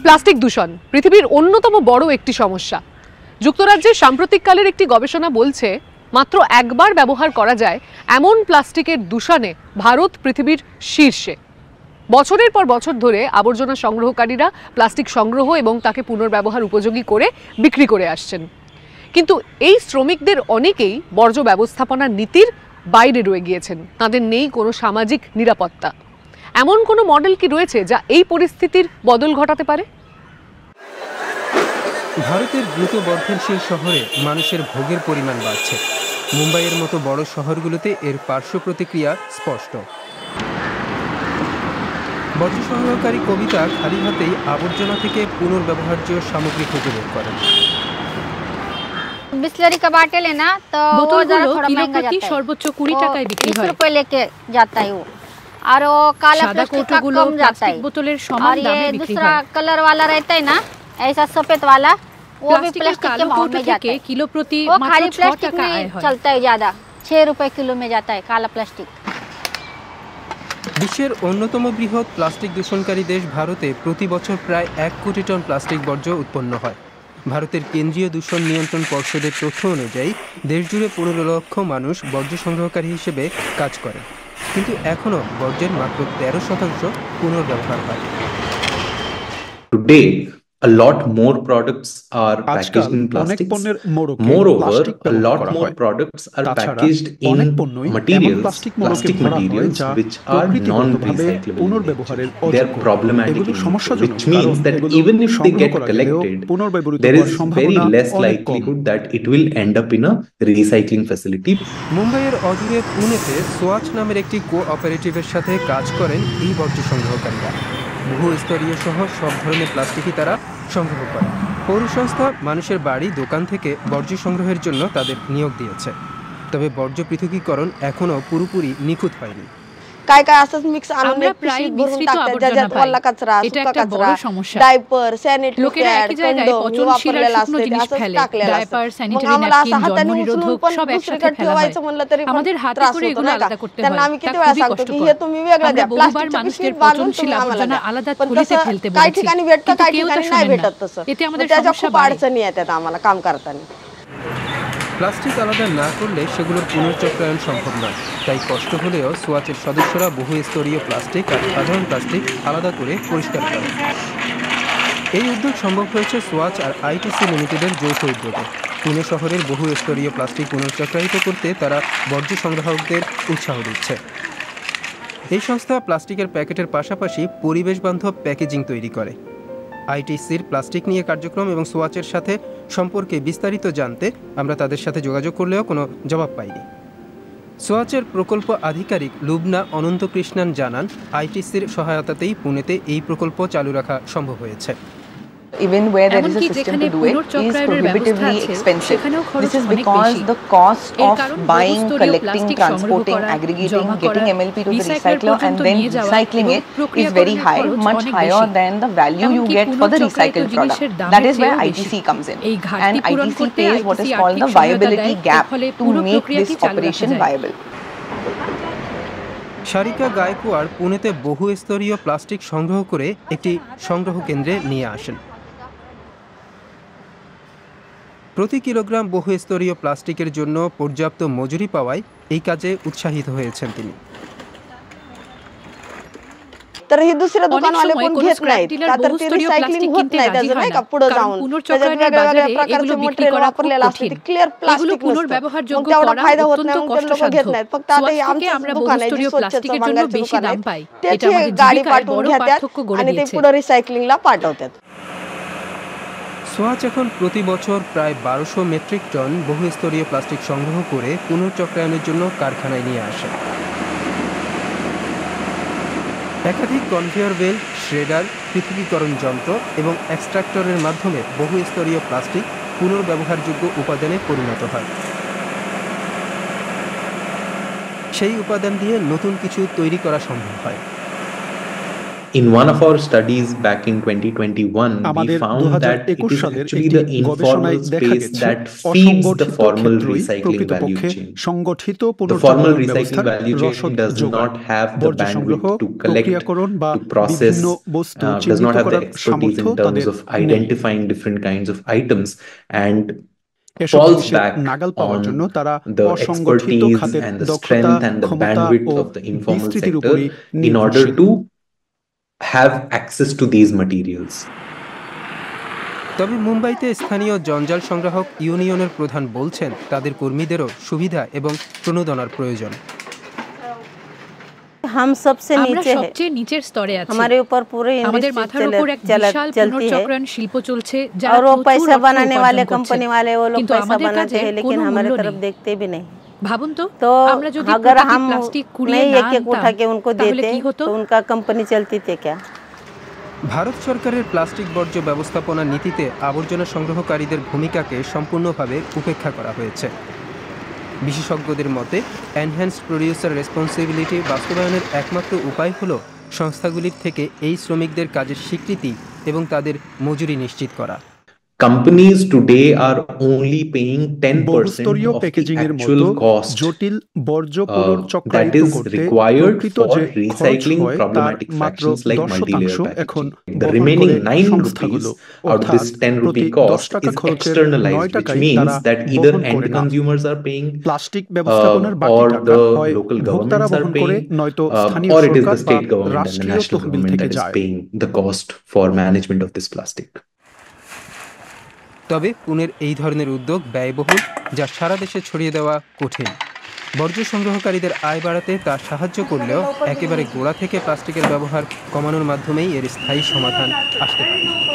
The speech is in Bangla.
প্লাস্টিক দূষণ পৃথিবীর অন্যতম বড় একটি সমস্যা। যুক্তরাজ্যের সাম্প্রতিককালের একটি গবেষণা বলছে মাত্র একবার ব্যবহার করা যায় এমন প্লাস্টিকের দূষণে ভারত পৃথিবীর শীর্ষে। বছরের পর বছর ধরে আবর্জনা সংগ্রহকারীরা প্লাস্টিক সংগ্রহ এবং তাকে পুনর্ব্যবহার উপযোগী করে বিক্রি করে আসছেন, কিন্তু এই শ্রমিকদের অনেকেই বর্জ্য ব্যবস্থাপনা নীতির বাইরে রয়ে গিয়েছেন। তাদের নেই কোনো সামাজিক নিরাপত্তা। এমন কোনো মডেল কি রয়েছে যা এই পরিস্থিতির বদল ঘটাতে পারে? ভারতের দ্রুত বর্ধনশীল শহরে মানুষের ভোগের পরিমাণ বাড়ছে। মুম্বাইয়ের মতো বড় শহরগুলোতে এর পার্শ্ব প্রতিক্রিয়া স্পষ্ট। বর্জ্য সংগ্রহকারী কবিতা খালি হাতেই আবর্জনা থেকে পুনর্ব্যবহার্য সামগ্রী খুঁজে বের করেন। बिस्लरी का बाटल है ना, तो वो जरा थोड़ा महंगा जाता है, সর্বোচ্চ 20 টাকায় বিক্রি হয়। 20 रुपए लेके जाता है वो, और वो काला प्लास्टिक का कम जाता है। बोतलेर समान दामे और ये बिक्री दूसरा कलर वाला रहता है ना, ऐसा सफेद वाला, वो भी प्लास्टिक के भाव में जाता है। किलो प्रति वो मात्र खाली 6 प्लास्टिक টাকা में आय হয়। चलता है ज्यादा, 6 रुपए किलो में जाता है काला प्लास्टिक। বিশ্বের অন্যতম বৃহৎ প্লাস্টিক দূষণকারী দেশ ভারতে প্রতি বছর প্রায় 1 কোটি টন প্লাস্টিক বর্জ্য উৎপন্ন হয়। ভারতের কেন্দ্রীয় দূষণ নিয়ন্ত্রণ পর্ষদের তথ্য অনুযায়ী দেশজুড়ে 15 লক্ষ মানুষ বর্জ্য সংগ্রহকারী হিসেবে কাজ করে, কিন্তু এখনও বর্জ্যের মাত্র 13% পুনর্ব্যবহার হয়। Today, a lot more products are packaged in plastics. Moreover, a lot more products are packaged in materials, plastic materials, which are non-recyclable. They are problematic, which means that even if they get collected, there is very less likelihood that it will end up in a recycling facility. মুম্বাইয়ের অদূরে পুনেতে সোয়াচ নামের একটি কোঅপারেটিভের সাথে কাজ করেন এই বর্জ্য সংগ্রহকারীরা। বহু স্তরীয় সহ সব ধরনের প্লাস্টিকই তারা সংগ্রহ করে। পৌর সংস্থা মানুষের বাড়ি দোকান থেকে বর্জ্য সংগ্রহের জন্য তাদের নিয়োগ দিয়েছে, তবে বর্জ্য পৃথকীকরণ এখনও পুরোপুরি নিখুঁত হয়নি। काय काय असंच मिक्स आणून एक पिशवीत भरून टाकतात, ज्याच्यात वल्ला कचरा, सुका कचरा, डायपर, सॅनिटरी पॅड, कंडोम वापरलेला असते ते असंच टाकलेलं असतं. मग आम्हाला असं हाताने उचलून पण दुसरीकडे ठेवायचं म्हणलं तरी पण त्रास होतो नाही का. त्यांना आम्ही किती वेळा सांगतो की हे तुम्ही वेगळं द्या, प्लास्टिकच्या पिशवीत बांधून तुम्ही आम्हाला द्या. पण तसं काही ठिकाणी भेटतं, काही ठिकाणी नाही भेटत तसं. त्याच्या खूप अडचणी येतात आम्हाला काम करताना। প্লাস্টিক আলাদা না করলে সেগুলোর পুনর্চক্রায়ণ সম্ভব নয়, তাই কষ্ট হলেও সোয়াচের সদস্যরা বহু স্তরীয় প্লাস্টিক আর সাধারণ প্লাস্টিক আলাদা করে পরিষ্কার করেন। এই উদ্যোগ সম্ভব হয়েছে সোয়াচ আর আইটিসি লিমিটেডের যৌথ উদ্যোগে। পুনে শহরের বহু স্তরীয় প্লাস্টিক পুনর্চক্রায়িত করতে তারা বর্জ্য সংগ্রাহকদের উৎসাহ দিচ্ছে। এই সংস্থা প্লাস্টিকের প্যাকেটের পাশাপাশি পরিবেশ বান্ধব প্যাকেজিং তৈরি করে। আইটিসির প্লাস্টিক নিয়ে কার্যক্রম এবং সোয়াচের সাথে সম্পর্কে বিস্তারিত জানতে আমরা তাদের সাথে যোগাযোগ করলেও কোনো জবাব পাইনি। সোয়াচের প্রকল্প আধিকারিক লুবনা অনন্তকৃষ্ণান জানান, আইটিসির সহায়তাতেই পুনেতে এই প্রকল্প চালু রাখা সম্ভব হয়েছে। Even where there is a system to do it is prohibitively expensive. This is because the cost of buying, collecting, transporting, aggregating, getting MLP to the recycler and then recycling it is very high, much higher than the value you get for the recycled product. That is where ITC comes in, and ITC pays what is called the viability gap to make this operation viable. Sarika Gaikwad পুনেতে বহু স্তরীয় প্লাস্টিক সংগ্রহ করে একটি সংগ্রহ কেন্দ্রে নিয়ে আসেন। প্রতি কিলোগ্রাম বহু স্তরীয় প্লাস্টিকের জন্য পর্যাপ্ত মজুরি পাওয়ায় এই কাজে উৎসাহিত হয়েছেন তিনি। तर हे दुसरे दुकानवाले कोण घेत नाहीत का, तर ते रिसायकलिंग होत नाही त्याचं नाही का पुढे जाऊन. त्याच्यात वेगवेगळ्या प्रकारचे मटेरियल वापरलेलं असतं, ते क्लिअर प्लास्टिक नसतं, मग तेवढा फायदा होत नाही, मग ते लोक घेत नाहीत. फक्त आता हे आमचं दुकान आहे, जे स्वच्छतेचं भांगारचं दुकान आहे, त्याची गाडी पाठवून घेतात आणि ते पुढे रिसायकलिंगला पाठवतात। সোয়াচ এখন প্রতি বছর প্রায় 1200 মেট্রিক টন বহুস্তরীয় প্লাস্টিক সংগ্রহ করে পুনর্চক্রায়নের জন্য কারখানায় নিয়ে আসে। একাধিক কনভেয়র বেল্ট, শ্রেডার, পৃথকীকরণ যন্ত্র এবং এক্সট্রাক্টরের মাধ্যমে বহুস্তরীয় প্লাস্টিক পুনর্ব্যবহারযোগ্য উপাদানে পরিণত হয়। সেই উপাদান দিয়ে নতুন কিছু তৈরি করা সম্ভব হয়। In one of our studies back in 2021, we found that it is actually the informal space that feeds the formal recycling value chain. The formal recycling value chain does not have the bandwidth to collect, to process, does not have the expertise in terms of identifying different kinds of items, and falls back on the expertise and the strength and the bandwidth of the informal sector in order to have access to these materials. তবে মুম্বাইতে স্থানীয় জঞ্জাল সংগ্রাহক ইউনিয়নের প্রধান বলছেন তাদের কর্মীদেরও সুবিধা এবং প্রণোদনার প্রয়োজন। हम सबसे नीचे हैं, नीचेर स्तरे आछि, हमारे ऊपर पूरे আমাদের মাথার উপর এক বিশাল পুনর্চক্রায়ণ শিল্প চলছে, যারা और वो पैसा बनाने वाले कंपनी वाले वो लोग पैसा बनाते हैं लेकिन हमारे तरफ देखते भी नहीं। ভাবুন তো আমরা যদি अगर हम प्लास्टिक कुड़िए ना एक उठा के उनको देते तो उनका कंपनी चलती थी क्या? ভারত সরকারের প্লাস্টিক বর্জ্য ব্যবস্থাপনা নীতিতে আবর্জনা সংগ্রহকারীদের ভূমিকাকে সম্পূর্ণভাবে উপেক্ষা করা হয়েছে। বিশেষজ্ঞদের মতে এনহ্যান্সড প্রডিউসার রেসপন্সিবিলিটি বাস্তবায়নের একমাত্র উপায় হলো সংস্থাগুলির থেকে এই শ্রমিকদের কাজের স্বীকৃতি এবং তাদের মজুরি নিশ্চিত করা। Companies today are only paying 10% of the actual cost that is required for recycling problematic fractions like multi-layer packaging. The remaining 9 rupees out of this 10 rupee cost is externalized, which means that either end consumers are paying or the local governments are paying or it is the state government and the national government that is paying the cost for management of this plastic. তবে পুনের এই ধরনের উদ্যোগ ব্যয়বহুল, যা সারা দেশে ছড়িয়ে দেওয়া কঠিন। বর্জ্য সংগ্রহকারীদের আয় বাড়াতে তা সাহায্য করলেও একেবারে গোড়া থেকে প্লাস্টিকের ব্যবহার কমানোর মাধ্যমেই এর স্থায়ী সমাধান আসতে পারে।